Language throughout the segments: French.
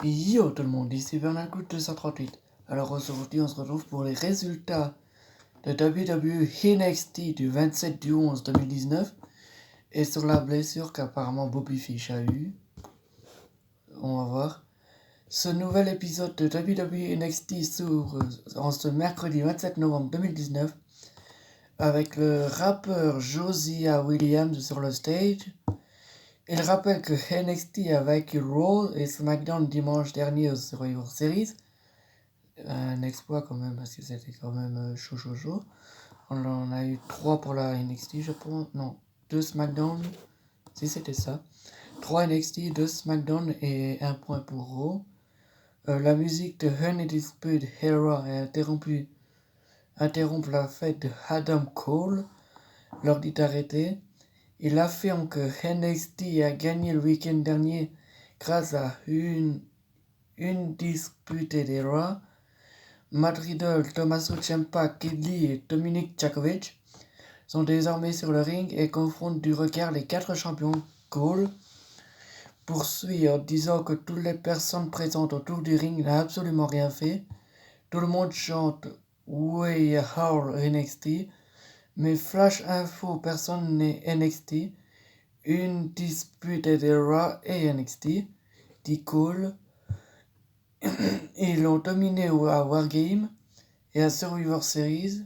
Yo tout le monde, ici Bernard Good 238. Alors aujourd'hui on se retrouve pour les résultats de WWE NXT du 27 du 11 2019 et sur la blessure qu'apparemment Bobby Fish a eu. On va voir. Ce nouvel épisode de WWE NXT s'ouvre en ce mercredi 27 novembre 2019 avec le rappeur Josiah Williams sur le stage. Il rappelle que NXT a vaincu Raw et SmackDown dimanche dernier au Survivor Series. Un exploit quand même, parce que c'était quand même chaud. On en a eu 3 pour la NXT, je pense. Non, 2 SmackDown. Si c'était ça. 3 NXT, 2 SmackDown et 1 point pour Raw. La musique de Honey Dispute Hera a interrompu la fête de Adam Cole. Leur dit d'arrêter. Il affirme que NXT a gagné le week-end dernier grâce à une disputée Hera. Matt Riddle, Tommaso Ciampa, Kid Lee et Dominik Dijakovic sont désormais sur le ring et confrontent du regard les 4 champions. Cole poursuit en disant que toutes les personnes présentes autour du ring n'ont absolument rien fait. Tout le monde chante We Are NXT, mais flash info, personne n'est NXT. Une dispute de Raw et NXT, dit Cole. Ils l'ont dominé à Wargame et à Survivor Series.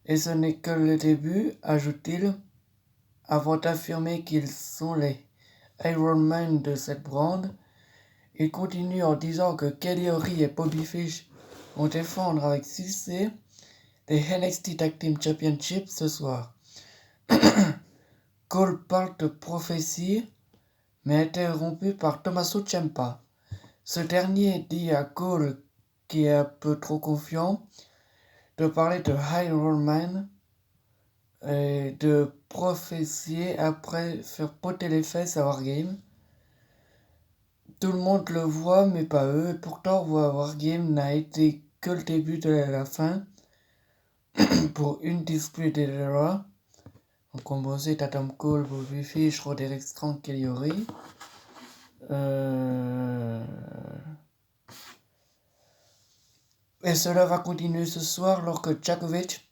Et ce n'est que le début, ajoute-t-il, avant d'affirmer qu'ils sont les Iron Man de cette brande. Il continue en disant que Kelly O'Reilly et Bobby Fish vont défendre avec succès les NXT Tag Team Championship ce soir. Cole parle de prophétie, mais interrompu par Tommaso Ciampa. Ce dernier dit à Cole, qui est un peu trop confiant, de parler de Iron Man et de prophétiser après faire poter les fesses à Wargame. Tout le monde le voit, mais pas eux. Et pourtant, Wargame n'a été que le début de la fin pour une dispute de Raw. On composait Adam Cole, Bobby Fish, Roderick Strong, Kelly O'Reilly. Et cela va continuer ce soir lorsque Dijakovic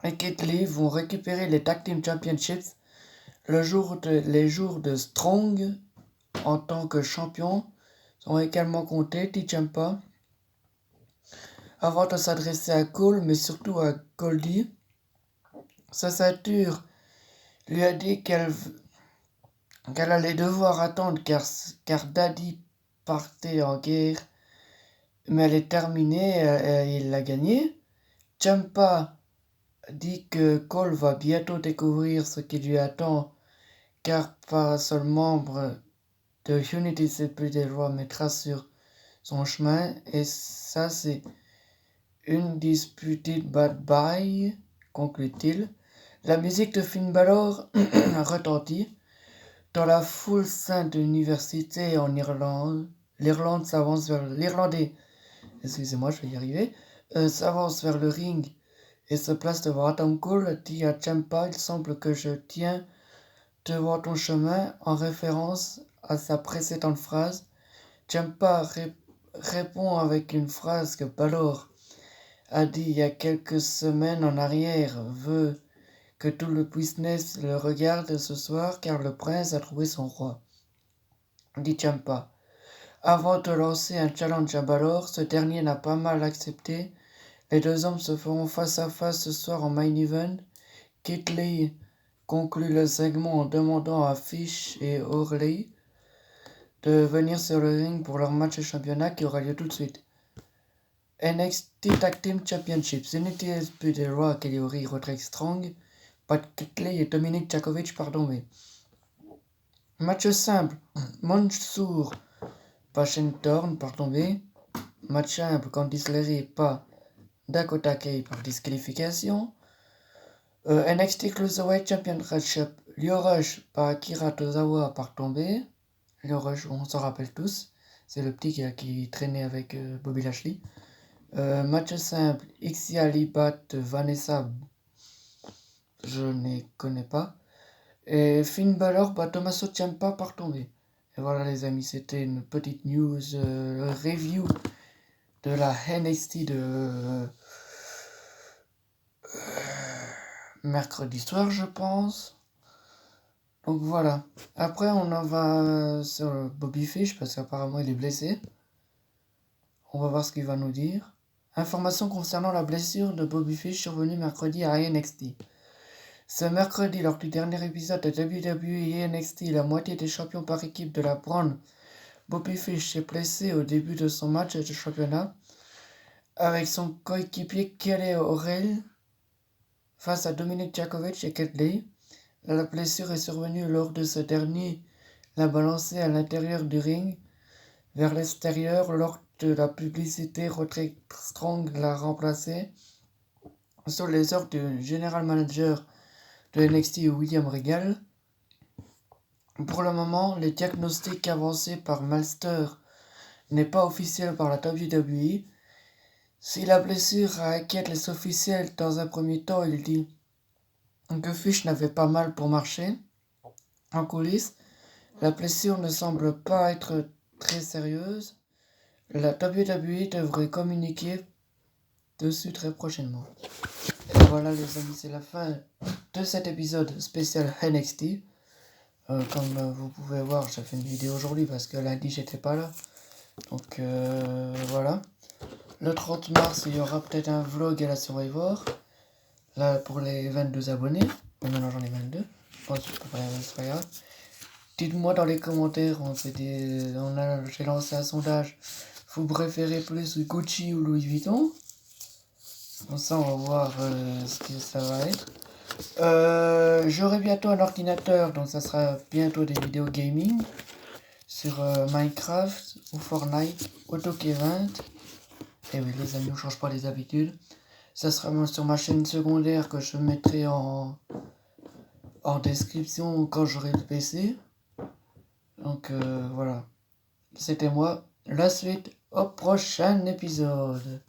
et Kid Lee vont récupérer les Tag Team Championships les jours de Strong en tant que champion sont également comptés, dit Ciampa. Avant de s'adresser à Cole, mais surtout à Goldie, sa ceinture lui a dit qu'elle allait devoir attendre car Daddy partait en guerre, mais elle est terminée et il l'a gagnée. Ciampa dit que Cole va bientôt découvrir ce qui lui attend, car pas un seul membre de Unity CPD mettra sur son chemin, et ça c'est une disputed bad bye, conclut-il. La musique de Finn Balor retentit. Dans la foule sainte de l'université en Irlande, l'Irlandais, excusez-moi, je vais y arriver, s'avance vers le ring et se place devant Adam Cole, dit à Ciampa, il semble que je tiens devant ton chemin, en référence à sa précédente phrase. Ciampa répond avec une phrase que Balor a dit il y a quelques semaines en arrière, veut que tout le business le regarde ce soir car le prince a trouvé son roi, dit Ciampa. Avant de lancer un challenge à Balor, ce dernier n'a pas mal accepté. Les deux hommes se feront face à face ce soir en main event. Kid Lee conclut le segment en demandant à Fish et O'Reilly de venir sur le ring pour leur match de championnat qui aura lieu tout de suite. NXT Tag Team Championships, Unity SPD Raw, Kelly O'Reilly, Roderick Strong, Pat Kid et Dominik Dijakovic mais match simple, Mansour Washington par tombée. Match simple, Candice LeRae pas Dakota Kai par disqualification. NXT Cruiserweight Championship, Lio Rush par Akira Tozawa par tombée. Lio Rush, on s'en rappelle tous, c'est le petit qui traînait avec Bobby Lashley. Match simple, Ixia Libat Vanessa, je ne connais pas. Et Finn Balor bat Tommaso Ciampa par tombée. Et voilà les amis, c'était une petite news review de la NXT de mercredi soir je pense. Donc voilà. Après on en va sur Bobby Fish parce qu'apparemment il est blessé. On va voir ce qu'il va nous dire. Information concernant la blessure de Bobby Fish survenue mercredi à NXT. Ce mercredi, lors du dernier épisode de WWE et NXT, la moitié des champions par équipe de la brand, Bobby Fish s'est blessé au début de son match de championnat avec son coéquipier Kelly O'Reilly face à Dominic Dijakovic et Keith Lee. La blessure est survenue lors de ce dernier l'a balancé à l'intérieur du ring vers l'extérieur lors de la publicité. Roderick Strong l'a remplacé sur les ordres du General Manager de NXT William Regal. Pour le moment, les diagnostics avancés par Meltzer n'est pas officiel par la WWE. Si la blessure inquiète les officiels, dans un premier temps, il dit que Fish n'avait pas mal pour marcher. En coulisses, la blessure ne semble pas être très sérieuse. La WWE devrait communiquer dessus très prochainement. Et voilà les amis, c'est la fin de cet épisode spécial NXT. Comme vous pouvez voir, j'ai fait une vidéo aujourd'hui parce que lundi j'étais pas là. Donc voilà. Le 30 mars, il y aura peut-être un vlog à la Survivor. Là pour les 22 abonnés. Mais maintenant j'en ai 22. Je pense que c'est pas grave. Dites-moi dans les commentaires, j'ai lancé un sondage. Vous préférez plus Gucci ou Louis Vuitton? Comme ça on va voir ce que ça va être. J'aurai bientôt un ordinateur, donc ça sera bientôt des vidéos gaming sur Minecraft ou Fortnite, AutoK20. Et oui les amis, on change pas les habitudes. Ça sera sur ma chaîne secondaire que je mettrai en description quand j'aurai le PC. Donc voilà, c'était moi. La suite au prochain épisode.